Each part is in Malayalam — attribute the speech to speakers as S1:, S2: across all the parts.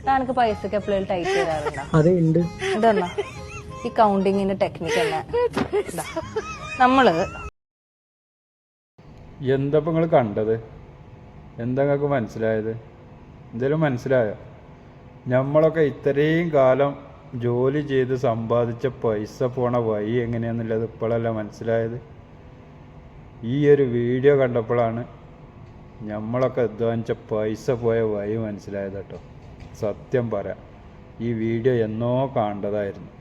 S1: താനക്ക് പൈസക്ക് എപ്പോഴും ടൈറ്റ് തരാറുണ്ടോ?
S2: അതെ ഉണ്ട്.
S1: ഇതെന്നാ ഈ കൗണ്ടിങ്ങിന്റെ ടെക്നിക്ക് തന്നെ. നമ്മള്
S3: എന്താ നിങ്ങൾ കണ്ടത്? എന്താ നിങ്ങൾക്ക് മനസ്സിലായത്? എന്തെങ്കിലും മനസ്സിലായോ? നമ്മളൊക്കെ ഇത്രയും കാലം ജോലി ചെയ്ത് സമ്പാദിച്ച പൈസ പോണ വഴി എങ്ങനെയാണെന്നുള്ളത് ഇപ്പോഴല്ല മനസ്സിലായത്. ഈ ഒരു വീഡിയോ കണ്ടപ്പോഴാണ് നമ്മളൊക്കെ അധ്വാനിച്ച പൈസ പോയ വഴി മനസ്സിലായത് കേട്ടോ. സത്യം പറയാം, ഈ വീഡിയോ എന്നോ കാണേണ്ടതായിരുന്നു.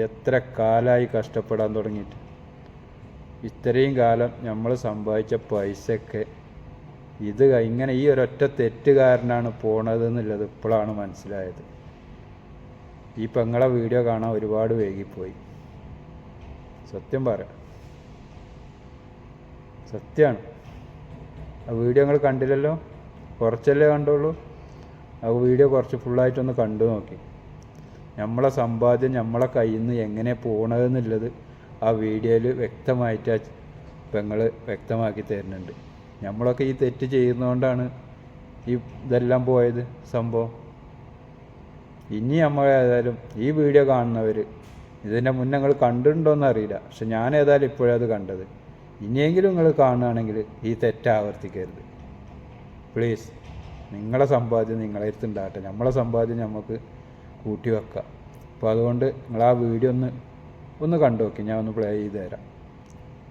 S3: എത്ര കാലമായി കഷ്ടപ്പെടാൻ തുടങ്ങിയിട്ട്. ഇത്രയും കാലം നമ്മൾ സമ്പാദിച്ച പൈസയൊക്കെ ഇത് ഇങ്ങനെ ഈ ഒരൊറ്റ തെറ്റുകാരനാണ് പോണത് എന്നുള്ളത് ഇപ്പോഴാണ് മനസ്സിലായത്. ഈ പെങ്ങളെ വീഡിയോ കാണാൻ ഒരുപാട് വൈകിപ്പോയി. സത്യം പറയാം, സത്യമാണ്. ആ വീഡിയോ നിങ്ങൾ കണ്ടില്ലല്ലോ, കുറച്ചല്ലേ കണ്ടുള്ളൂ. ആ വീഡിയോ കുറച്ച് ഫുള്ളായിട്ടൊന്ന് കണ്ടു നോക്കി. നമ്മളെ സമ്പാദ്യം നമ്മളെ കയ്യിൽ നിന്ന് എങ്ങനെ പോണതെന്നുള്ളത് ആ വീഡിയോയിൽ വ്യക്തമായിട്ട് പെങ്ങൾ വ്യക്തമാക്കി തരുന്നുണ്ട്. നമ്മളൊക്കെ ഈ തെറ്റ് ചെയ്യുന്നതുകൊണ്ടാണ് ഈ ഇതെല്ലാം പോയത് സംഭവം. ഇനി നമ്മൾ ഏതായാലും ഈ വീഡിയോ കാണുന്നവർ ഇതിൻ്റെ മുന്നേ നിങ്ങൾ കണ്ടിട്ടുണ്ടോയെന്ന് അറിയില്ല, പക്ഷെ ഞാൻ ഏതായാലും ഇപ്പോഴത് കണ്ടത്. ഇനിയെങ്കിലും നിങ്ങൾ കാണുകയാണെങ്കിൽ ഈ തെറ്റ് ആവർത്തിക്കരുത് പ്ലീസ്. നിങ്ങളെ സമ്പാദ്യം നിങ്ങളെ അടുത്തുണ്ടാകട്ടെ, നമ്മളെ സമ്പാദ്യം നമുക്ക് കൂട്ടി വെക്കാം. അപ്പോൾ അതുകൊണ്ട് നിങ്ങൾ ആ വീഡിയോ ഒന്ന് കണ്ടു നോക്കി. ഞാൻ ഒന്ന് പ്ലേ ചെയ്ത് തരാം.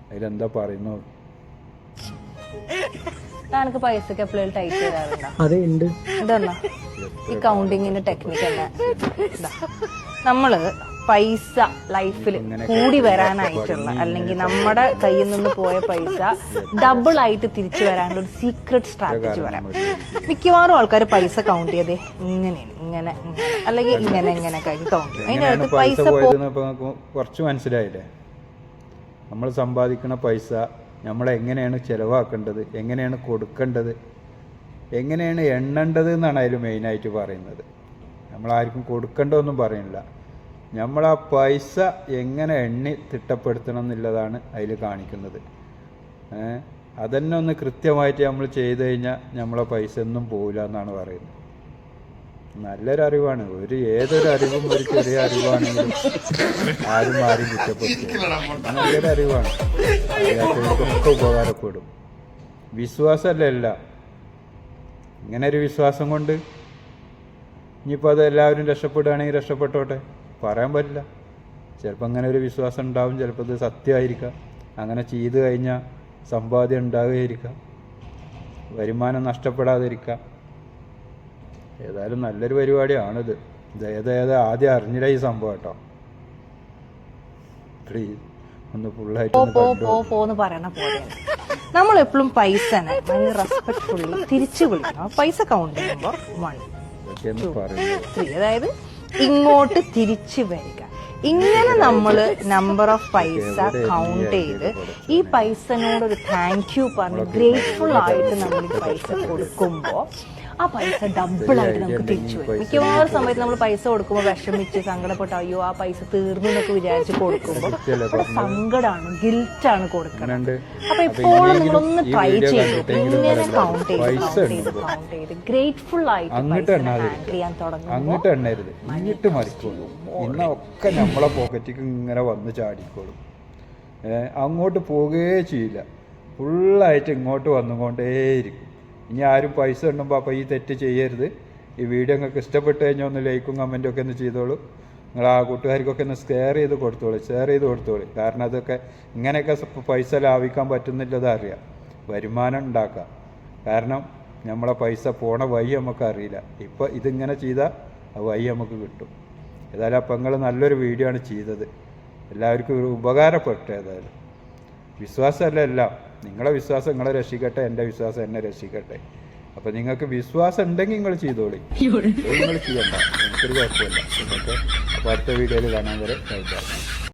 S3: അതിലെന്താ പറയുന്നു.
S1: താനക്ക് പൈസക്ക് എപ്പോഴും ടൈറ്റ് തരാറുണ്ടോ?
S2: അതെ ഉണ്ട്.
S1: ഇതെന്നാ ഈ കൗണ്ടിങ്ങിന്റെ ടെക്നിക്ക് തന്നെ. നമ്മള് പൈസ ലൈഫിൽ കൂടി വരാനായിട്ടുള്ള അല്ലെങ്കിൽ നമ്മുടെ കയ്യിൽ നിന്ന് പോയ പൈസ ഡബിൾ ആയിട്ട് തിരിച്ചു വരാനുള്ള ഒരു സീക്രട്ട് സ്ട്രാറ്റജി പറയാം. മിക്കവാറും ആൾക്കാർ പൈസ കൗണ്ട് ചെയ്തേ ഇങ്ങനെയാണ്, ഇങ്ങനെ അല്ലെങ്കിൽ ഇങ്ങനെ കൗണ്ട് ചെയ്യും. അതിനകത്ത് പൈസ
S3: കുറച്ച് മനസ്സിലായില്ലേ? നമ്മൾ സമ്പാദിക്കുന്ന പൈസ നമ്മളെങ്ങനെയാണ് ചിലവാക്കേണ്ടത്, എങ്ങനെയാണ് കൊടുക്കേണ്ടത്, എങ്ങനെയാണ് എണ്ണേണ്ടത് എന്നാണ് അതിൽ മെയിനായിട്ട് പറയുന്നത്. നമ്മളാർക്കും കൊടുക്കേണ്ടതൊന്നും പറയുന്നില്ല. നമ്മൾ ആ പൈസ എങ്ങനെ എണ്ണി തിട്ടപ്പെടുത്തണം എന്നുള്ളതാണ് അതിൽ കാണിക്കുന്നത്. അതന്നെ ഒന്ന് കൃത്യമായിട്ട് നമ്മൾ ചെയ്തു കഴിഞ്ഞാൽ നമ്മളെ പൈസ ഒന്നും പോകില്ല എന്നാണ് പറയുന്നത്. നല്ലൊരു അറിവാണ്. ഏതൊരു അറിവും ഒരു ചെറിയ അറിവാണെങ്കിലും ആരും ആരും കുറ്റപ്പെടുത്തും. നല്ലൊരു അറിവാണ്, അതിനകത്തൊക്കെ ഉപകാരപ്പെടും. വിശ്വാസമല്ല എല്ലാം. ഇങ്ങനെ ഒരു വിശ്വാസം കൊണ്ട് ഇനിയിപ്പോൾ അത് എല്ലാവരും രക്ഷപ്പെടുകയാണെങ്കിൽ രക്ഷപ്പെട്ടോട്ടെ, പറയാൻ പറ്റില്ല. ചിലപ്പോൾ അങ്ങനെ ഒരു വിശ്വാസം ഉണ്ടാവും, ചിലപ്പോൾ ഇത് സത്യമായിരിക്കാം. അങ്ങനെ ചെയ്ത് കഴിഞ്ഞാൽ സമ്പാദ്യം ഉണ്ടാവുകയായിരിക്കാം, വരുമാനം നഷ്ടപ്പെടാതിരിക്കാം. ഏതായാലും നല്ലൊരു പരിപാടിയാണിത്. ആദ്യം അറിഞ്ഞില്ല ഈ സംഭവം കേട്ടോ. പ്ലീസ് ഒന്ന്
S1: ഫുള്ളായിട്ട് പറയണ പോലെയാണ്. നമ്മൾ എപ്പോഴും പൈസ ഭയങ്കര റെസ്പെക്ട്ഫുള്ളി തിരിച്ചു വിളിക്കണം. പൈസ കൗണ്ട് ചെയ്യുമ്പോൾ 1 2 3, അതായത് ഇങ്ങോട്ട് തിരിച്ചു വരിക. ഇങ്ങനെ നമ്മള് നമ്പർ ഓഫ് പൈസ കൗണ്ട് ചെയ്ത് ഈ പൈസനോട് ഒരു താങ്ക് യു പറഞ്ഞ് ഗ്രേറ്റ്ഫുൾ ആയിട്ട് നമ്മൾ ഈ പൈസ കൊടുക്കുമ്പോൾ ആ പൈസ ഡബിൾ ആയിട്ട് നമുക്ക് തിരിച്ചു വരും. മിക്കവാറും സമയത്ത് നമ്മൾ പൈസ കൊടുക്കുമ്പോൾ വിഷമിച്ച് സങ്കടപ്പെട്ട് അയ്യോ ആ പൈസ തീർന്നു എന്നൊക്കെ വിചാരിച്ച് കൊടുക്കുമ്പോൾ അവിടെ സങ്കടമാണ്, ഗിൽറ്റാണ് കൊടുക്കുന്നത്. അപ്പൊ എപ്പോഴും നിങ്ങളൊന്ന് ട്രൈ ചെയ്തു ഇങ്ങനെ കൗണ്ട് ചെയ്ത് ഗ്രേറ്റ്ഫുൾ ആയിട്ട് ഹാൻഡിൽ ചെയ്യാൻ തുടങ്ങും.
S3: അങ്ങോട്ട് എണ്ണരുത്, ഇങ്ങിട്ട് മറിക്കുള്ളൂ. ഇന്നൊക്കെ നമ്മളെ പോക്കറ്റിക്ക് ഇങ്ങനെ വന്ന് ചാടിക്കോളും. അങ്ങോട്ട് പോവുകയേ ചെയ്യില്ല, ഫുള്ളായിട്ട് ഇങ്ങോട്ട് വന്നുകൊണ്ടേയിരിക്കും. ഇനി ആരും പൈസ ഉണ്ടുമ്പോൾ അപ്പോൾ ഈ തെറ്റ് ചെയ്യരുത്. ഈ വീഡിയോ നിങ്ങൾക്ക് ഇഷ്ടപ്പെട്ട് കഴിഞ്ഞാൽ ഒന്ന് ലൈക്കും കമൻറ്റും ഒക്കെ ഒന്ന് ചെയ്തോളൂ. നിങ്ങൾ ആ കൂട്ടുകാർക്കൊക്കെ ഒന്ന് ഷെയർ ചെയ്ത് കൊടുത്തോളൂ. കാരണം അതൊക്കെ ഇങ്ങനെയൊക്കെ പൈസ ലാഭിക്കാൻ പറ്റുന്നില്ലത് അറിയാം, വരുമാനം ഉണ്ടാക്കാം. കാരണം നമ്മളെ പൈസ പോണ വഴി നമുക്കറിയില്ല. ഇപ്പോൾ ഇതിങ്ങനെ ചെയ്താൽ ആ വഴി നമുക്ക് കിട്ടും. ഏതായാലും അപ്പം നിങ്ങൾ നല്ലൊരു വീഡിയോ ആണ് ചെയ്തത്, എല്ലാവർക്കും ഒരു ഉപകാരപ്പെട്ടു. ഏതായാലും വിശ്വാസമല്ല എല്ലാം. നിങ്ങളെ വിശ്വാസം നിങ്ങളെ രക്ഷിക്കട്ടെ, എൻ്റെ വിശ്വാസം എന്നെ രക്ഷിക്കട്ടെ. അപ്പം നിങ്ങൾക്ക് വിശ്വാസം ഉണ്ടെങ്കിൽ നിങ്ങൾ ചെയ്തോളി, നിങ്ങൾ ചെയ്യണ്ട, എനിക്കൊരു കുഴപ്പമില്ല. ഓക്കെ, അപ്പോൾ അടുത്ത വീഡിയോയിൽ കാണാൻ വരെ ബൈ.